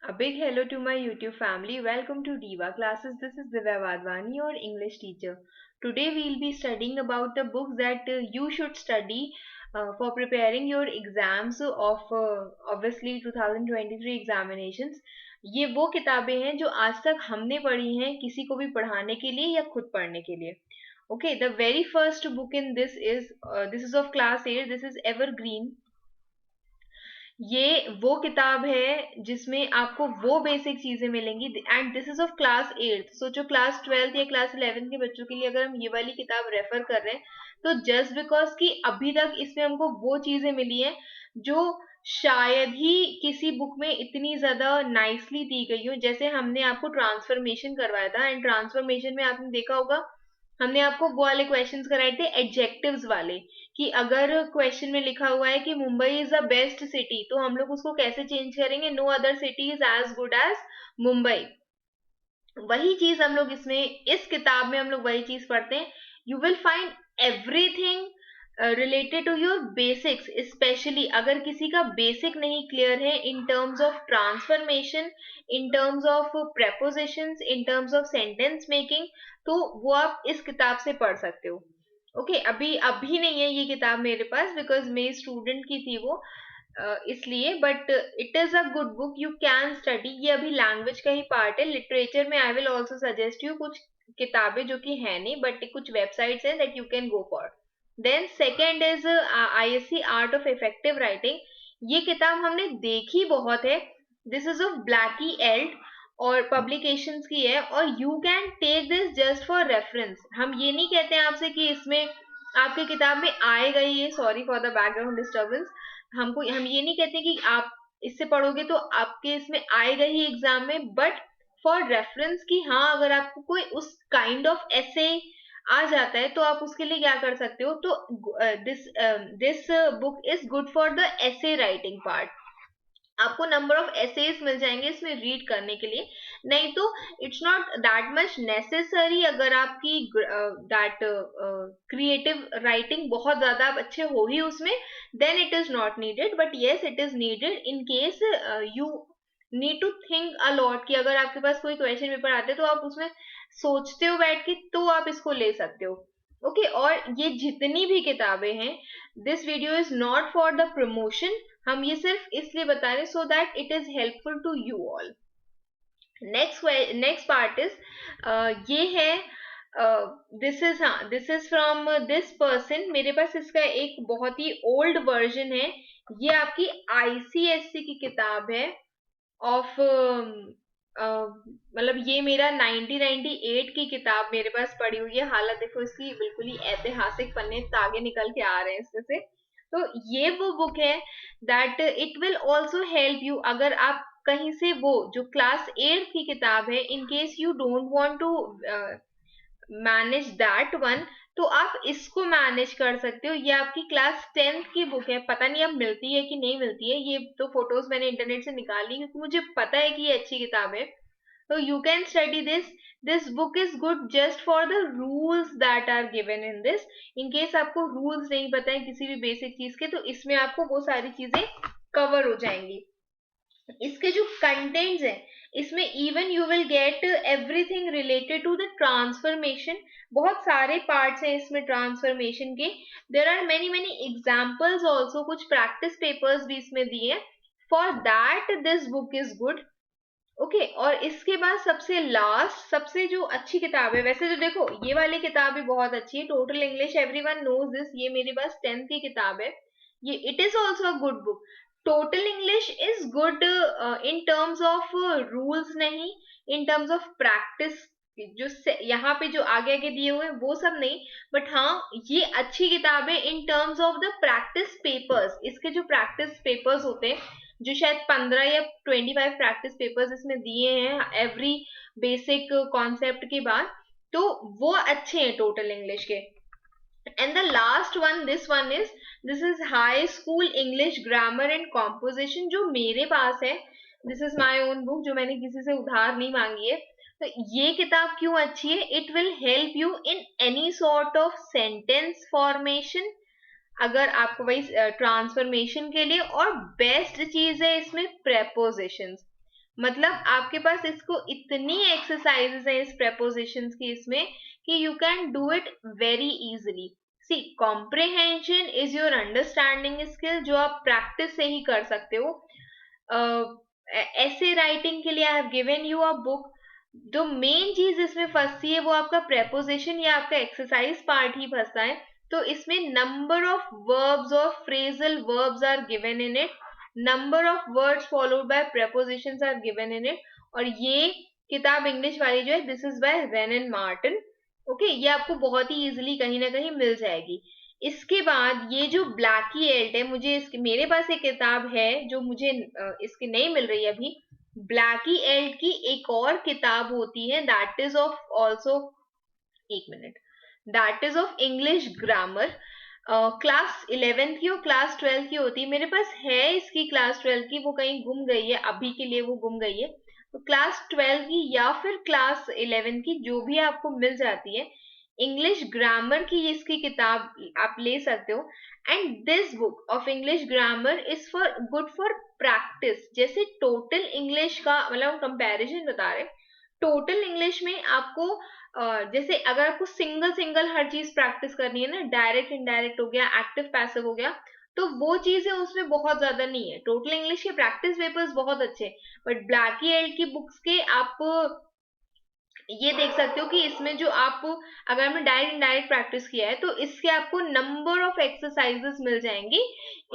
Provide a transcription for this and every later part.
A big hello to my YouTube family. Welcome to Diva Classes. This is Divya Vadvani, your English teacher. Today we'll be studying about the books that you should study for preparing your exams of obviously 2023 examinations. ये वो किताबें हैं जो आज तक हमने पढ़ी हैं किसी को भी पढ़ाने के लिए या खुद पढ़ने के लिए. Okay, the very first book in this is of class 8. This is Evergreen. ये वो किताब है जिसमें आपको वो बेसिक चीजें मिलेंगी and this is of class 8. सोचो क्लास 12 या क्लास 11 के बच्चों के लिए अगर हम ये वाली किताब रेफर कर रहे हैं तो जस्ट बिकॉज कि अभी तक इसमें हमको वो चीजें मिली हैं जो शायद ही किसी बुक में इतनी ज्यादा नाइसली दी गई हो. जैसे हमने आपको ट्रांसफॉर्मेशन करवाया था एंड ट्रांसफॉर्मेशन में आपने देखा होगा हमने आपको वो वाले क्वेश्चंस कराए थे एडजेक्टिव्स वाले कि अगर क्वेश्चन में लिखा हुआ है कि Mumbai is the best city तो हम लोग उसको कैसे चेंज करेंगे. No other city is as good as Mumbai. वही चीज हम लोग इसमें इस किताब में हम लोग वही चीज पढ़ते हैं. You will find everything related to your basics. Specially अगर किसी का बेसिक नहीं क्लियर है in terms of transformation, in terms of prepositions, in terms of sentence making, तो वो आप इस किताब से पढ़ सकते हो. ओके अभी अभी नहीं है ये किताब मेरे पास बिकॉज मेरी स्टूडेंट की थी वो इसलिए. But it is a good book, you can study. ये अभी लैंग्वेज का ही पार्ट है. लिटरेचर में I will also suggest you कुछ किताबें जो कि है नहीं बट कुछ वेबसाइट्स हैं that you can go for. Then second is ISC art of effective writing. ये किताब हमने देखी बहुत है. This is of Blackie ELT और पब्लिकेशंस की है और you can take this just for reference. हम ये नहीं कहते हैं आपसे कि इसमें आपकी किताब में आएगा ही ये. Sorry for the background disturbance. हम ये नहीं कहते कि आप इससे पढ़ोगे तो आपके इसमें आएगा ही एग्जाम में, बट फॉर रेफरेंस कि हाँ अगर आपको कोई उस काइंड ऑफ ऐसे आ जाता है तो आप उसके लिए क्या कर सकते हो. तो this book is good for the ऐसे राइटिंग पार्ट. आपको नंबर ऑफ एसेज मिल जाएंगे इसमें रीड करने के लिए. नहीं तो it's not that much necessary. अगर आपकी दैट क्रिएटिव राइटिंग बहुत ज्यादा आप अच्छे हो ही उसमें then it is not needed. But yes it is needed in case you need to think a lot कि अगर आपके पास कोई क्वेश्चन पेपर आते हैं तो आप उसमें सोचते हो बैठ के तो आप इसको ले सकते हो. ओके और ये जितनी भी किताबें हैं this video is not for the promotion. हम ये सिर्फ इसलिए बता रहे so that it is helpful to you all. Next part is ये है this is from this person. मेरे पास इसका एक बहुत ही ओल्ड वर्जन है. ये आपकी ICSC की किताब है ऑफ मतलब ये मेरा 1998 की किताब मेरे पास पड़ी हुई है. हालत देखो इसकी बिल्कुल ही ऐतिहासिक पन्ने तागे निकल के आ रहे हैं इसमें से. तो ये वो बुक है that it will also help you. अगर आप कहीं से वो जो क्लास 8 की किताब है in case you don't want to manage that one तो आप इसको मैनेज कर सकते हो. ये आपकी क्लास 10th की बुक है. पता नहीं अब मिलती है कि नहीं मिलती है. ये तो फोटोज मैंने इंटरनेट से निकाल ली क्योंकि मुझे पता है कि ये अच्छी किताब है. तो you can study this book is good just for the rules that are given in this. In case आपको रूल्स नहीं पता है किसी भी बेसिक चीज के तो इसमें आपको वो सारी चीजें कवर हो जाएंगी. इसके जो कंटेंट्स हैं इसमें even you will get everything related to the transformation. बहुत सारे पार्ट्स हैं इसमें ट्रांसफॉर्मेशन के. There are many many examples also. कुछ प्रैक्टिस पेपर्स भी इसमें दिए हैं. For that this book is good. Okay और इसके बाद सबसे लास्ट सबसे जो अच्छी किताब है. वैसे तो देखो ये वाली किताब भी बहुत अच्छी है. Total English everyone knows this. ये मेरे पास 10th की किताब है. ये it is also a good book. Total English is good in terms of rules नहीं, इन टर्म्स ऑफ प्रैक्टिस. जो यहाँ पे जो आगे आगे दिए हुए हैं वो सब नहीं. बट हाँ ये अच्छी किताब है in terms of the practice papers. इसके जो प्रैक्टिस पेपर्स होते हैं जो शायद 15 या 25 प्रैक्टिस पेपर्स इसमें दिए हैं एवरी बेसिक कॉन्सेप्ट के बाद, तो वो अच्छे हैं टोटल इंग्लिश के. And the last one this is high school English grammar and composition जो मेरे पास है. This is my own book जो मैंने किसी से उधार नहीं मांगी है. तो ये किताब क्यों अच्छी है. It will help you in any sort of sentence formation अगर आपको वही ट्रांसफॉर्मेशन के लिए. और बेस्ट चीज है इसमें प्रेपोजिशंस. मतलब आपके पास इसको इतनी एक्सरसाइजेस है इस prepositions की इसमें कि you can do it very easily. See, comprehension is your understanding skill जो आप practice से ही कर सकते हो. ऐसे राइटिंग के लिए I have given you a book. जो मेन चीज इसमें फंसती है वो आपका प्रेपोजिशन या आपका एक्सरसाइज पार्ट ही फंसता है. तो इसमें नंबर ऑफ वर्ब्स और phrasal verbs are given in it, number of words followed by prepositions are given in it. और ये किताब इंग्लिश वाली जो है this is by Wren and Martin. Okay, ये आपको बहुत ही इजीली कहीं ना कहीं मिल जाएगी. इसके बाद ये जो ब्लैकी एल्ट है, मुझे इसकी मेरे पास एक किताब है जो मुझे इसकी नहीं मिल रही है अभी. ब्लैकी एल्ट की एक और किताब होती है दैट इज ऑफ ऑल्सो, एक minute, that is of English grammar. Class 11th की और क्लास 12th की होती है. मेरे पास है इसकी क्लास 12th की, वो कहीं गुम गई है, अभी के लिए वो गुम गई है. तो क्लास 12 की या फिर क्लास 11 की जो भी आपको मिल जाती है, इंग्लिश ग्रामर की इसकी किताब आप ले सकते हो. And this book of English grammar is for good for practice. जैसे टोटल इंग्लिश का मतलब हम कंपैरिजन बता रहे हैं. टोटल इंग्लिश में आपको जैसे अगर आपको सिंगल सिंगल हर चीज प्रैक्टिस करनी है ना, डायरेक्ट इनडायरेक्ट हो गया, एक्टिव पैसिव हो गया, तो वो चीजें उसमें बहुत ज्यादा नहीं है. टोटल इंग्लिश के प्रैक्टिस पेपर्स बहुत अच्छे, बट ब्लैकी एल्ट की बुक्स के आप ये देख सकते हो कि इसमें जो आप अगर हमने डायरेक्ट इनडायरेक्ट प्रैक्टिस किया है तो इसके आपको नंबर ऑफ एक्सरसाइजेस मिल जाएंगी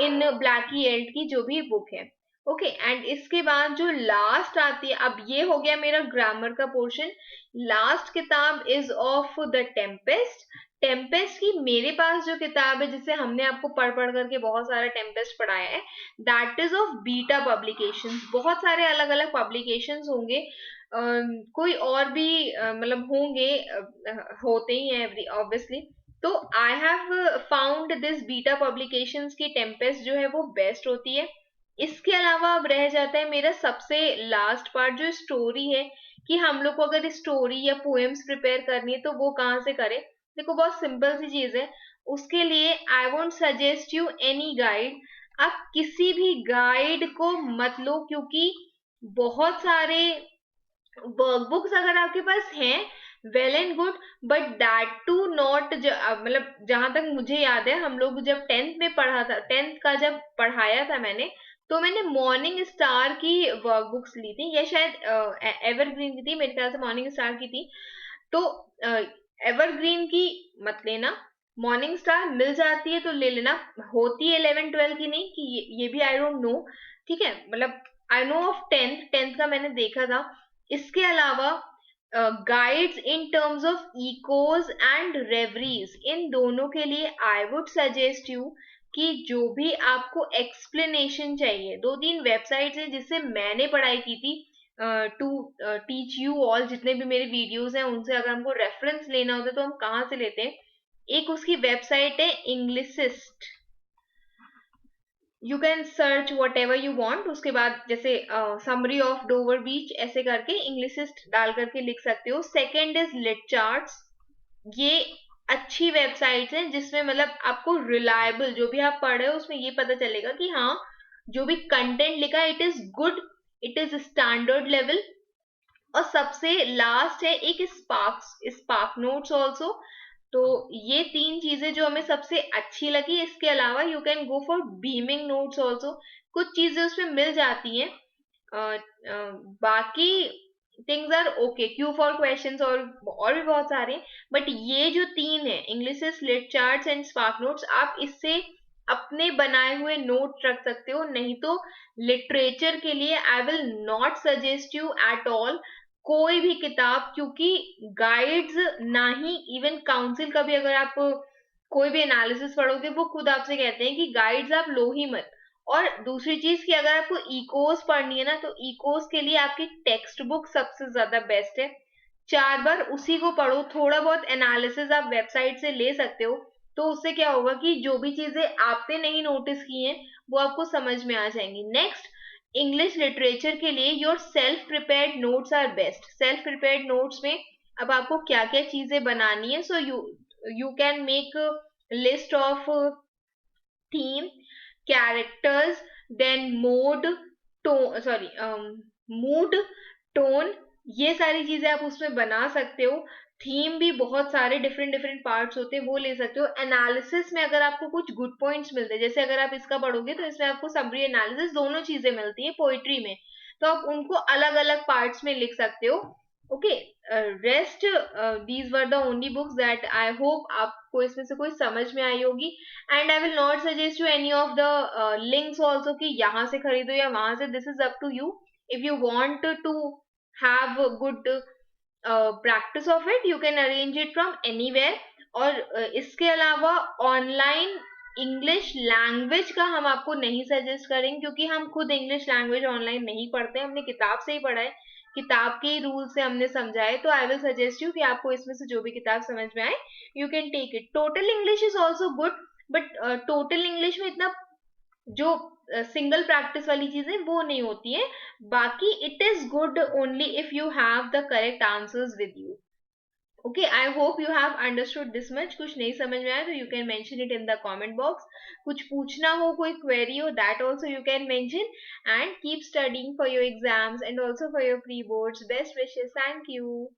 इन ब्लैकी एल्ट की जो भी बुक है. ओके, एंड इसके बाद जो लास्ट आती है, अब ये हो गया मेरा ग्रामर का पोर्शन. लास्ट किताब is of the Tempest. Tempest की मेरे पास जो किताब है जिसे हमने आपको पढ़ पढ़ करके बहुत सारा टेम्पेस्ट पढ़ाया है, that is of beta publications. बहुत सारे अलग अलग पब्लिकेशंस होंगे, कोई और भी मतलब होंगे, होते ही हैं ऑब्वियसली. तो I have found this beta publications की टेम्पेस्ट जो है वो बेस्ट होती है. इसके अलावा अब रह जाता है मेरा सबसे लास्ट पार्ट जो स्टोरी है, कि हम लोग को अगर स्टोरी या पोएम्स प्रिपेयर करनी है तो वो कहाँ से करें. देखो बहुत सिंपल सी चीज है. उसके लिए I won't suggest you any guide. आप किसी भी गाइड को मत लो, क्योंकि बहुत सारे वर्कबुक्स अगर आपके पास हैं well and good, but that too not, मतलब जहां तक मुझे याद है हम लोग जब 10th में पढ़ा था, 10th का जब पढ़ाया था मैंने, तो मैंने मॉर्निंग स्टार की वर्कबुक्स ली थी, या शायद एवरग्रीन की थी, मेरे ख्याल से मॉर्निंग स्टार की थी. तो एवरग्रीन की मत लेना, मॉर्निंग स्टार मिल जाती है तो ले लेना. होती है 11-12 की नहीं कि ये भी आई डोंट नो. ठीक है, मतलब आई नो ऑफ 10th का मैंने देखा था. इसके अलावा guides in terms of echoes and reveries, इन दोनों के लिए आई वुड सजेस्ट यू कि जो भी आपको एक्सप्लेनेशन चाहिए, 2-3 वेबसाइट्स हैं जिससे मैंने पढ़ाई की थी टू टीच यू ऑल. जितने भी मेरे वीडियोस हैं उनसे अगर हमको रेफरेंस लेना होता है तो हम कहाँ से लेते हैं. एक उसकी वेबसाइट है इंग्लिसिस्ट. You can search whatever you want. उसके बाद जैसे समरी ऑफ डोवर बीच ऐसे करके इंग्लिसिस्ट डाल करके लिख सकते हो. Second is LitCharts. ये अच्छी वेबसाइट्स हैं जिसमें मतलब आपको रिलायबल जो भी आप पढ़ रहे हो उसमें ये पता चलेगा कि हाँ जो भी कंटेंट लिखा है it is good, it is standard level. और सबसे लास्ट है एक स्पार्क नोट्स ऑल्सो. तो ये 3 चीजें जो हमें सबसे अच्छी लगी. इसके अलावा you can go for beaming notes also. कुछ चीजें उसमें मिल जाती हैं, बाकी things are okay. Q for questions और भी बहुत सारे, बट ये जो 3 है English LitCharts and SparkNotes, आप इससे अपने बनाए हुए नोट रख सकते हो. नहीं तो लिटरेचर के लिए आई will not suggest you at all कोई भी किताब, क्योंकि गाइड्स ना ही इवन काउंसिल का भी अगर आप कोई भी एनालिसिस पढ़ोगे वो खुद आपसे कहते हैं कि गाइड्स आप लो ही मत. और दूसरी चीज कि अगर आपको इकोस पढ़नी है ना तो इकोस के लिए आपकी टेक्स्ट बुक सबसे ज्यादा बेस्ट है. 4 बार उसी को पढ़ो. थोड़ा बहुत एनालिसिस आप वेबसाइट से ले सकते हो, तो उससे क्या होगा कि जो भी चीजें आपने नहीं नोटिस की हैं वो आपको समझ में आ जाएंगी. नेक्स्ट, इंग्लिश लिटरेचर के लिए your self prepared notes are best. Self prepared notes में अब आपको क्या क्या चीजें बनानी है, so you can make list of theme, characters, then mode, mood, tone, ये सारी चीजें आप उसमें बना सकते हो। थीम भी बहुत सारे डिफरेंट डिफरेंट पार्ट्स होते हैं, वो ले सकते हो। एनालिसिस में अगर आपको कुछ गुड पॉइंट्स मिलते हैं, जैसे अगर आप इसका पढ़ोगे तो इसमें आपको समरी एनालिसिस दोनों चीजें मिलती है पोइट्री में, तो आप उनको अलग अलग पार्ट्स में लिख सकते हो। Okay, rest these were the only books that I hope आपको इसमें से कोई समझ में आई होगी। And I will not suggest you any of the links also कि यहाँ से खरीदो या वहां से, this is up to you. if you want to have a good practice of it, you can arrange it from anywhere। और इसके अलावा ऑनलाइन इंग्लिश लैंग्वेज का हम आपको नहीं सजेस्ट करेंगे, क्योंकि हम खुद इंग्लिश लैंग्वेज ऑनलाइन नहीं पढ़ते, हमने किताब से ही पढ़ा है, किताब के रूल से हमने समझा है। तो आई विल सजेस्ट यू कि आपको इसमें से जो भी किताब समझ में आए, you can take it. Total English is also good, but Total English में इतना जो सिंगल प्रैक्टिस वाली चीजें वो नहीं होती है। बाकी it is good only if you have the correct answers with you. Okay, I hope you have understood this much. कुछ नहीं समझ में आया तो you can mention it in the comment box. कुछ पूछना हो, कोई क्वेरी हो, that also you can mention. And keep studying for your exams and also for your pre boards. Best wishes, thank you.